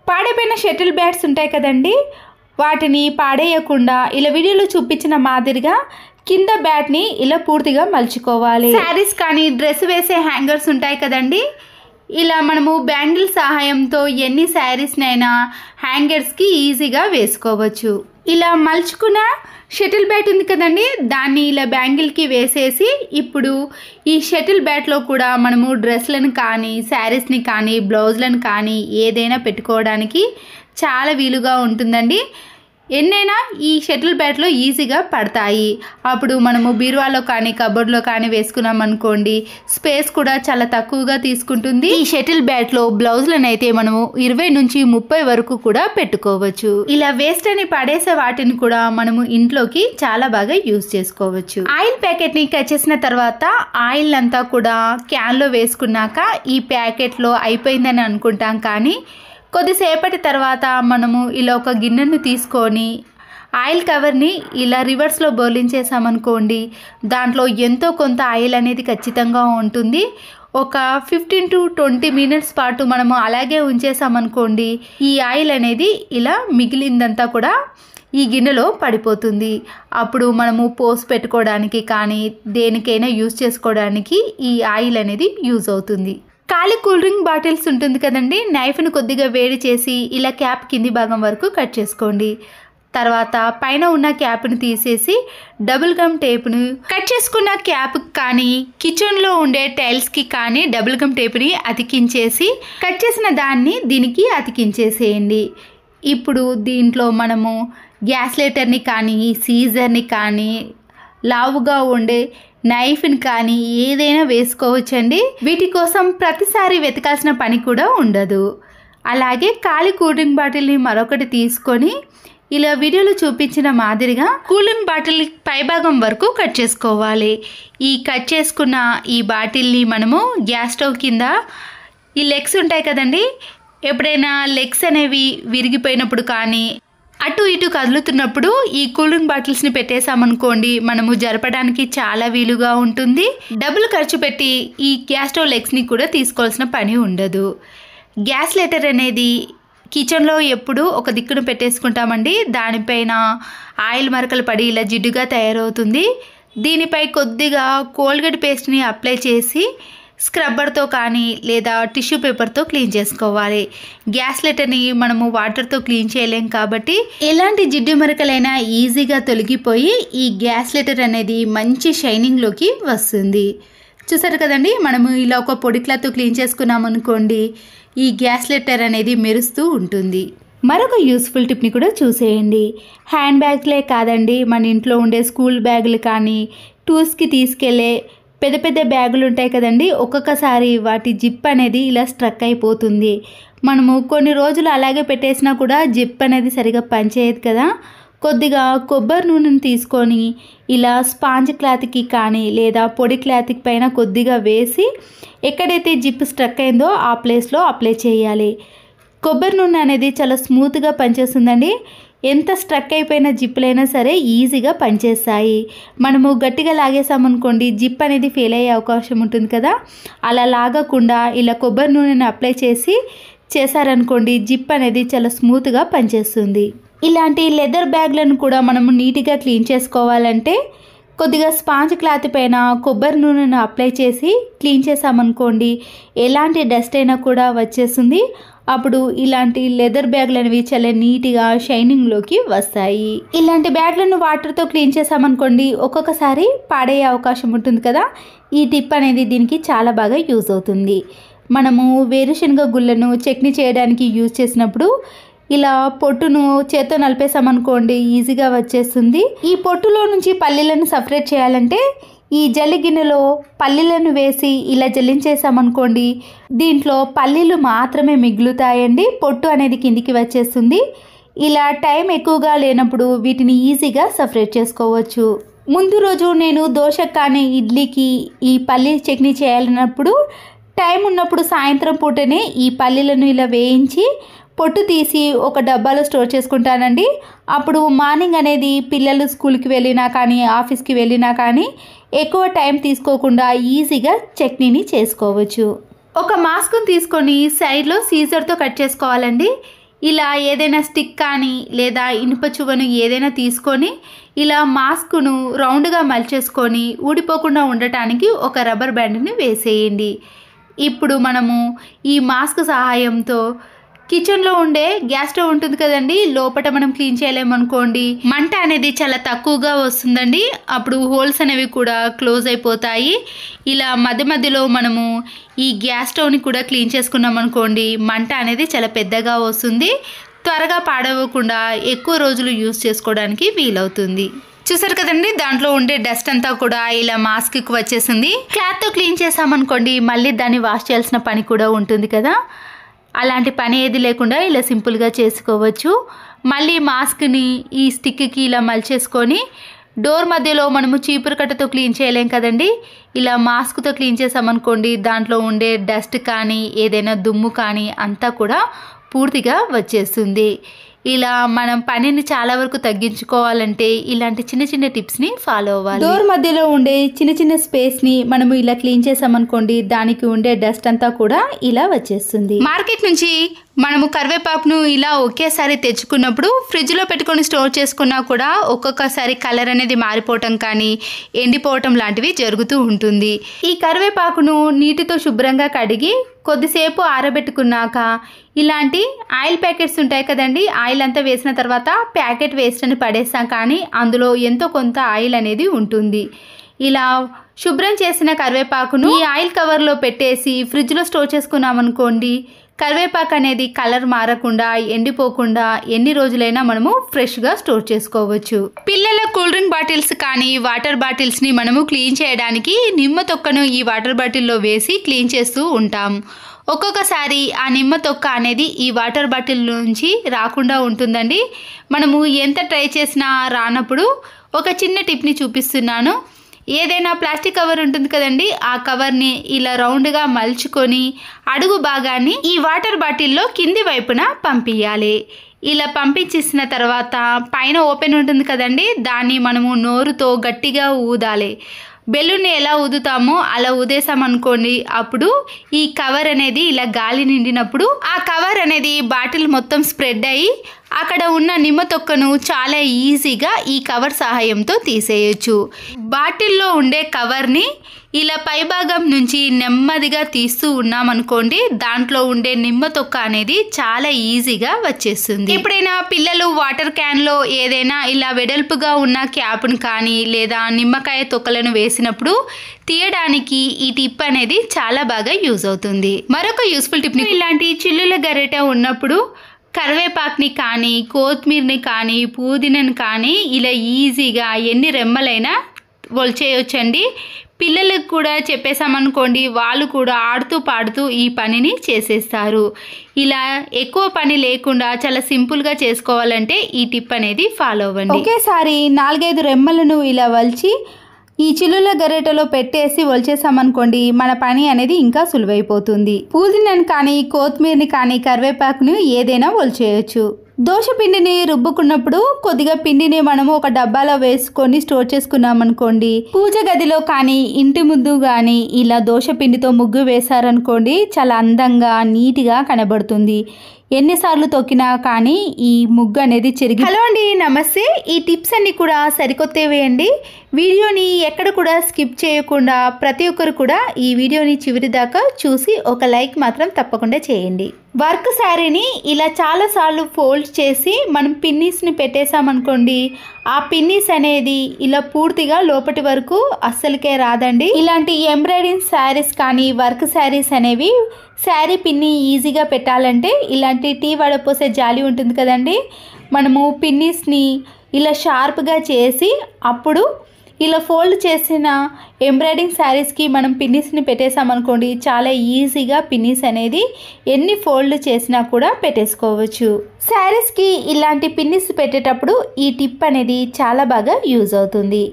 పాడైపోయిన shuttle bats ఉంటాయి కదండి, వాటిని పాడేయకుండా ఇలా వీడియోలో చూపించిన మాదిరిగా కింద బ్యాట్ని ఇలా పూర్తిగా మలుచుకోవాలి. శారీస్ కానీ డ్రెస్ వేసే హ్యాంగర్స్ ఉంటాయి కదండి, ఇలా మనము బ్యాంగిల్ సహాయంతో ఎన్ని శారీస్నైనా హ్యాంగర్స్కి ఈజీగా వేసుకోవచ్చు. ఇలా మలుచుకున్న షటిల్ బ్యాట్ ఉంది కదండి, దాన్ని ఇలా బ్యాంగిల్కి వేసేసి ఇప్పుడు ఈ షటిల్ బ్యాట్లో కూడా మనము డ్రెస్లను కానీ శారీస్ని కానీ బ్లౌజ్లను కానీ ఏదైనా పెట్టుకోవడానికి చాలా వీలుగా ఉంటుందండి. ఎన్నైనా ఈ షటిల్ బ్యాట్లో ఈజీగా పడతాయి. అప్పుడు మనము బీరువాలో కానీ కబోర్డ్లో కానీ వేసుకున్నాం అనుకోండి, స్పేస్ కూడా చాలా తక్కువగా తీసుకుంటుంది. ఈ షటిల్ బ్యాట్లో బ్లౌజ్లను అయితే మనము 20 నుంచి 30 వరకు కూడా పెట్టుకోవచ్చు. ఇలా వేస్ట్ అని పడేసే వాటిని కూడా మనము ఇంట్లోకి చాలా బాగా యూజ్ చేసుకోవచ్చు. ఆయిల్ ప్యాకెట్ని కట్ చేసిన తర్వాత ఆయిల్ అంతా కూడా క్యాన్లో వేసుకున్నాక ఈ ప్యాకెట్లో అయిపోయిందని అనుకుంటాం, కానీ కొద్దిసేపటి తర్వాత మనము ఇలా ఒక గిన్నెను తీసుకొని ఆయిల్ కవర్ని ఇలా రివర్స్లో బోర్లించేసామనుకోండి, దాంట్లో ఎంతో కొంత ఆయిల్ అనేది ఖచ్చితంగా ఉంటుంది. ఒక 15 to 20 మినిట్స్ పాటు మనము అలాగే ఉంచేసామనుకోండి, ఈ ఆయిల్ అనేది ఇలా మిగిలిందంతా కూడా ఈ గిన్నెలో పడిపోతుంది. అప్పుడు మనము పోసి పెట్టుకోవడానికి కానీ దేనికైనా యూజ్ చేసుకోవడానికి ఈ ఆయిల్ అనేది యూజ్ అవుతుంది. ఖాళీ కూల్ డ్రింక్ బాటిల్స్ ఉంటుంది కదండి, నైఫ్ను కొద్దిగా వేడి చేసి ఇలా క్యాప్ కింది భాగం వరకు కట్ చేసుకోండి. తర్వాత పైన ఉన్న క్యాప్ను తీసేసి డబుల్ గమ్ టేప్ను కట్ చేసుకున్న క్యాప్కి కానీ కిచెన్లో ఉండే టైల్స్కి కానీ డబుల్ గమ్ టేప్ని అతికించేసి కట్ చేసిన దాన్ని దీనికి అతికించేసేయండి. ఇప్పుడు దీంట్లో మనము గ్యాస్ లైటర్ని కానీ సీజర్ని కానీ లావుగా ఉండే నైఫ్ని కానీ ఏదైనా వేసుకోవచ్చండి. వీటి కోసం ప్రతిసారి వెతకాల్సిన పని కూడా ఉండదు. అలాగే ఖాళీ కూల్ డ్రింక్ బాటిల్ని మరొకటి తీసుకొని ఇలా వీడియోలో చూపించిన మాదిరిగా కూల్ డ్రింక్ బాటిల్ పైభాగం వరకు కట్ చేసుకోవాలి. ఈ కట్ చేసుకున్న ఈ బాటిల్ని మనము గ్యాస్ స్టవ్ కింద ఈ లెగ్స్ ఉంటాయి కదండి, ఎప్పుడైనా లెగ్స్ అనేవి విరిగిపోయినప్పుడు కానీ అటు ఇటు కదులుతున్నప్పుడు ఈ కూల్ డ్రింక్ బాటిల్స్ని పెట్టేసామనుకోండి, మనము జరపడానికి చాలా వీలుగా ఉంటుంది. డబ్బులు ఖర్చు పెట్టి ఈ గ్యాస్ స్టవ్ లెగ్స్ని కూడా తీసుకోవాల్సిన పని ఉండదు. గ్యాస్ లైటర్ అనేది కిచెన్లో ఎప్పుడు ఒక దిక్కును పెట్టేసుకుంటామండి, దానిపైన ఆయిల్ మరకలు పడి ఇలా జిడ్డుగా తయారవుతుంది. దీనిపై కొద్దిగా కోల్గేట్ పేస్ట్ని అప్లై చేసి స్క్రబ్బర్తో కానీ లేదా టిష్యూ పేపర్తో క్లీన్ చేసుకోవాలి. గ్యాస్ లైటర్ని మనము వాటర్తో క్లీన్ చేయలేం కాబట్టి ఎలాంటి జిడ్డు మరకలైనా ఈజీగా తొలగిపోయి ఈ గ్యాస్ లైటర్ అనేది మంచి షైనింగ్లోకి వస్తుంది. చూసారు కదండి, మనము ఇలా ఒక పొడి క్లాత్తో క్లీన్ చేసుకున్నాం అనుకోండి, ఈ గ్యాస్ లైటర్ అనేది మెరుస్తూ ఉంటుంది. మరొక యూస్ఫుల్ టిప్ని కూడా చూసేయండి. హ్యాండ్ బ్యాగ్లే కాదండి, మన ఇంట్లో ఉండే స్కూల్ బ్యాగులు కానీ టూర్స్కి తీసుకెళ్లే పెద్ద పెద్ద బ్యాగులు ఉంటాయి కదండి, ఒక్కొక్కసారి వాటి జిప్ అనేది ఇలా స్ట్రక్ అయిపోతుంది. మనము కొన్ని రోజులు అలాగే పెట్టేసినా కూడా జిప్ అనేది సరిగా పనిచేయదు కదా. కొద్దిగా కొబ్బరి నూనెను తీసుకొని ఇలా స్పాంజ్ క్లాత్కి కానీ లేదా పొడి క్లాత్కి పైన కొద్దిగా వేసి ఎక్కడైతే జిప్ స్ట్రక్ అయిందో ఆ ప్లేస్లో అప్లై చేయాలి. కొబ్బరి నూనె అనేది చాలా స్మూత్గా పనిచేస్తుందండి. ఎంత స్ట్రక్ అయిపోయిన జిప్పులైనా సరే ఈజీగా పనిచేస్తాయి. మనము గట్టిగా లాగేసామనుకోండి, జిప్ అనేది ఫెయిల్ అయ్యే అవకాశం ఉంటుంది కదా. అలా లాగకుండా ఇలా కొబ్బరి నూనెను అప్లై చేశారనుకోండి, జిప్ అనేది చాలా స్మూత్గా పనిచేస్తుంది. ఇలాంటి లెదర్ బ్యాగ్లను కూడా మనము నీట్గా క్లీన్ చేసుకోవాలంటే కొద్దిగా స్పాంజ్ క్లాత్ పైన కొబ్బరి నూనెను అప్లై చేసి క్లీన్ చేసామనుకోండి, ఎలాంటి డస్ట్ అయినా కూడా వచ్చేస్తుంది. అప్పుడు ఇలాంటి లెదర్ బ్యాగ్లు అనేవి చాలా నీట్గా షైనింగ్లోకి వస్తాయి. ఇలాంటి బ్యాగ్లను వాటర్తో క్లీన్ చేసామనుకోండి, ఒక్కొక్కసారి పాడయ్యే అవకాశం ఉంటుంది కదా. ఈ టిప్ అనేది దీనికి చాలా బాగా యూజ్ అవుతుంది. మనము వేరుశనగ గుళ్ళను చట్నీ చేయడానికి యూజ్ చేసినప్పుడు ఇలా పొట్టును చేత్తో నలిపేసామనుకోండి, ఈజీగా వచ్చేస్తుంది. ఈ పొట్టులో నుంచి పల్లీలను సపరేట్ చేయాలంటే ఈ జల్లి గిన్నెలో పల్లీలను వేసి ఇలా జల్లించేసామనుకోండి, దీంట్లో పల్లీలు మాత్రమే మిగులుతాయండి, పొట్టు అనేది కిందికి వచ్చేస్తుంది. ఇలా టైం ఎక్కువగా లేనప్పుడు వీటిని ఈజీగా సపరేట్ చేసుకోవచ్చు. ముందు రోజు నేను దోశకు కానీ ఇడ్లీకి ఈ పల్లీ చట్నీ చేయాలన్నప్పుడు టైం ఉన్నప్పుడు సాయంత్రం పూటనే ఈ పల్లీలను ఇలా వేయించి పొట్టు తీసి ఒక డబ్బాలో స్టోర్ చేసుకుంటానండి. అప్పుడు మార్నింగ్ అనేది పిల్లలు స్కూల్కి వెళ్ళినా కానీ ఆఫీస్కి వెళ్ళినా కానీ ఎక్కువ టైం తీసుకోకుండా ఈజీగా చట్నీని చేసుకోవచ్చు. ఒక మాస్క్ని తీసుకొని సైడ్లో సీజర్తో కట్ చేసుకోవాలండి. ఇలా ఏదైనా స్టిక్ కానీ లేదా ఇనుప చువ్వను ఏదైనా తీసుకొని ఇలా మాస్క్ను రౌండ్గా మలిచేసుకొని ఊడిపోకుండా ఉండటానికి ఒక రబ్బర్ బ్యాండ్ని వేసేయండి. ఇప్పుడు మనము ఈ మాస్క్ సహాయంతో కిచెన్లో ఉండే గ్యాస్ స్టవ్ ఉంటుంది కదండి, లోపల మనం క్లీన్ చేయలేమనుకోండి, మంట అనేది చాలా తక్కువగా వస్తుందండి. అప్పుడు హోల్స్ అనేవి కూడా క్లోజ్ అయిపోతాయి. ఇలా మధ్య మధ్యలో మనము ఈ గ్యాస్ స్టవ్ని కూడా క్లీన్ చేసుకున్నాం అనుకోండి, మంట అనేది చాలా పెద్దగా వస్తుంది. త్వరగా పాడవకుండా ఎక్కువ రోజులు యూజ్ చేసుకోవడానికి వీలవుతుంది. చూసారు కదండి, దాంట్లో ఉండే డస్ట్ అంతా కూడా ఇలా మాస్క్కి వచ్చేసింది. క్లాత్తో క్లీన్ చేసామనుకోండి, మళ్ళీ దాన్ని వాష్ చేయాల్సిన పని కూడా ఉంటుంది కదా, అలాంటి పని ఏది లేకుండా ఇలా సింపుల్గా చేసుకోవచ్చు. మళ్ళీ మాస్క్ని ఈ స్టిక్కి ఇలా మలిచేసుకొని డోర్ మధ్యలో మనము చీపురు కట్టతో క్లీన్ చేయలేం కదండి, ఇలా మాస్క్తో క్లీన్ చేసామనుకోండి, దాంట్లో ఉండే డస్ట్ కానీ ఏదైనా దుమ్ము కానీ అంతా కూడా పూర్తిగా వచ్చేస్తుంది. ఇలా మనం పనిని చాలా వరకు తగ్గించుకోవాలంటే ఇలాంటి చిన్న చిన్న టిప్స్ని ఫాలో అవ్వాలి. డోర్ మధ్యలో ఉండే చిన్న చిన్న స్పేస్ని మనము ఇలా క్లీన్ చేసామనుకోండి, దానికి ఉండే డస్ట్ అంతా కూడా ఇలా వచ్చేస్తుంది. మార్కెట్ నుంచి మనము కరివేపాకును ఇలా ఒకేసారి తెచ్చుకున్నప్పుడు ఫ్రిడ్జ్లో పెట్టుకొని స్టోర్ చేసుకున్నా కూడా ఒక్కొక్కసారి కలర్ అనేది మారిపోవటం కానీ ఎండిపోవటం లాంటివి జరుగుతూ ఉంటుంది. ఈ కరివేపాకును నీటితో శుభ్రంగా కడిగి కొద్దిసేపు ఆరబెట్టుకున్నాక ఇలాంటి ఆయిల్ ప్యాకెట్స్ ఉంటాయి కదండి, ఆయిల్ అంతా వేసిన తర్వాత ప్యాకెట్ వేస్ట్ అని పడేస్తాం, కానీ అందులో ఎంతో కొంత ఆయిల్ అనేది ఉంటుంది. ఇలా శుభ్రం చేసిన కరివేపాకును ఈ ఆయిల్ కవర్లో పెట్టేసి ఫ్రిడ్జ్లో స్టోర్ చేసుకున్నాం అనుకోండి, కరివేపాకు అనేది కలర్ మారకుండా ఎండిపోకుండా ఎన్ని రోజులైనా మనము ఫ్రెష్గా స్టోర్ చేసుకోవచ్చు. పిల్లల కూల్ డ్రింక్ బాటిల్స్ కానీ వాటర్ బాటిల్స్ని మనము క్లీన్ చేయడానికి నిమ్మ తొక్కను ఈ వాటర్ బాటిల్లో వేసి క్లీన్ చేస్తూ ఉంటాం. ఒక్కొక్కసారి ఆ నిమ్మ తొక్క అనేది ఈ వాటర్ బాటిల్ నుంచి రాకుండా ఉంటుందండి. మనము ఎంత ట్రై చేసినా రానప్పుడు ఒక చిన్న టిప్ని చూపిస్తున్నాను. ఏదైనా ప్లాస్టిక్ కవర్ ఉంటుంది కదండి, ఆ కవర్ని ఇలా రౌండ్గా మలుచుకొని అడుగు భాగాన్ని ఈ వాటర్ బాటిల్లో కింది వైపున పంపించాలి. ఇలా పంపించేసిన తర్వాత పైన ఓపెన్ ఉంటుంది కదండి, దాన్ని మనము నోరుతో గట్టిగా ఊదాలి. బెలూన్ని ఎలా ఊదుతామో అలా ఊదేసామనుకోండి, అప్పుడు ఈ కవర్ అనేది ఇలా గాలి నిండినప్పుడు ఆ కవర్ అనేది బాటిల్ మొత్తం స్ప్రెడ్ అయ్యి అక్కడ ఉన్న నిమ్మ తొక్కను చాలా ఈజీగా ఈ కవర్ సహాయంతో తీసేయచ్చు. బాటిల్లో ఉండే కవర్ని ఇలా పైభాగం నుంచి నెమ్మదిగా తీస్తూ ఉన్నామనుకోండి, దాంట్లో ఉండే నిమ్మ తొక్క అనేది చాలా ఈజీగా వచ్చేస్తుంది. ఎప్పుడైనా పిల్లలు వాటర్ క్యాన్లో ఏదైనా ఇలా వెడల్పుగా ఉన్న క్యాప్ను కానీ లేదా నిమ్మకాయ తొక్కలను వేసినప్పుడు తీయడానికి ఈ టిప్ అనేది చాలా బాగా యూజ్ అవుతుంది. మరొక యూస్ఫుల్ టిప్ని, ఇలాంటి చిల్లుల గరిటె ఉన్నప్పుడు కరివేపాకుని కానీ కొత్తిమీరని కానీ పుదీనాని కానీ ఇలా ఈజీగా ఎన్ని రెమ్మలైనా ఒలిచేయొచ్చండి. పిల్లలకు కూడా చెప్పేసామనుకోండి, వాళ్ళు కూడా ఆడుతూ పాడుతూ ఈ పనిని చేసేస్తారు. ఇలా ఎక్కువ పని లేకుండా చాలా సింపుల్గా చేసుకోవాలంటే ఈ టిప్ అనేది ఫాలో అవ్వండి. ఒకేసారి 4-5 రెమ్మలను ఇలా వలిచి ఈ చిల్లుల గరిటెలో పెట్టేసి ఒలిచేసామనుకోండి, మన పని అనేది ఇంకా సులువైపోతుంది. పుదీనాని కానీ కొత్తిమీరని కానీ కరివేపాకుని ఏదైనా ఒలిచేయచ్చు. దోశ పిండిని రుబ్బుకున్నప్పుడు కొద్దిగా పిండిని మనము ఒక డబ్బాలో వేసుకొని స్టోర్ చేసుకున్నాం అనుకోండి, పూజ గదిలో కానీ ఇంటి ముందు కానీ ఇలా దోశ పిండితో ముగ్గు వేశారనుకోండి, చాలా అందంగా నీట్గా కనబడుతుంది. ఎన్నిసార్లు తొక్కినా కానీ ఈ ముగ్గు అనేది చెరిగి. హలో అండి, నమస్తే. ఈ టిప్స్ అన్ని కూడా సరికొత్తవి అండి. వీడియోని ఎక్కడ కూడా స్కిప్ చేయకుండా ప్రతి ఒక్కరు కూడా ఈ వీడియోని చివరి దాకా చూసి ఒక లైక్ మాత్రం తప్పకుండా చేయండి. వర్క్ శారీని ఇలా చాలాసార్లు ఫోల్డ్ చేసి మనం పిన్నీస్ని పెట్టేసామనుకోండి, ఆ పిన్నీస్ అనేది ఇలా పూర్తిగా లోపటి వరకు అస్సలకే రాదండి. ఇలాంటి ఎంబ్రాయిడింగ్ శారీస్ కానీ వర్క్ శారీస్ అనేవి శారీ పిన్ని ఈజీగా పెట్టాలంటే ఇలాంటి టీ వడపోసే జాలి ఉంటుంది కదండి, మనము పిన్నీస్ని ఇలా షార్ప్గా చేసి అప్పుడు ఇలా ఫోల్డ్ చేసిన ఎంబ్రాయిడింగ్ శారీస్కి మనం పిన్నీస్ని పెట్టేసామనుకోండి, చాలా ఈజీగా పిన్నీస్ అనేది ఎన్ని ఫోల్డ్ చేసినా కూడా పెట్టేసుకోవచ్చు. శారీస్కి ఇలాంటి పిన్నీస్ పెట్టేటప్పుడు ఈ టిప్ అనేది చాలా బాగా యూజ్ అవుతుంది.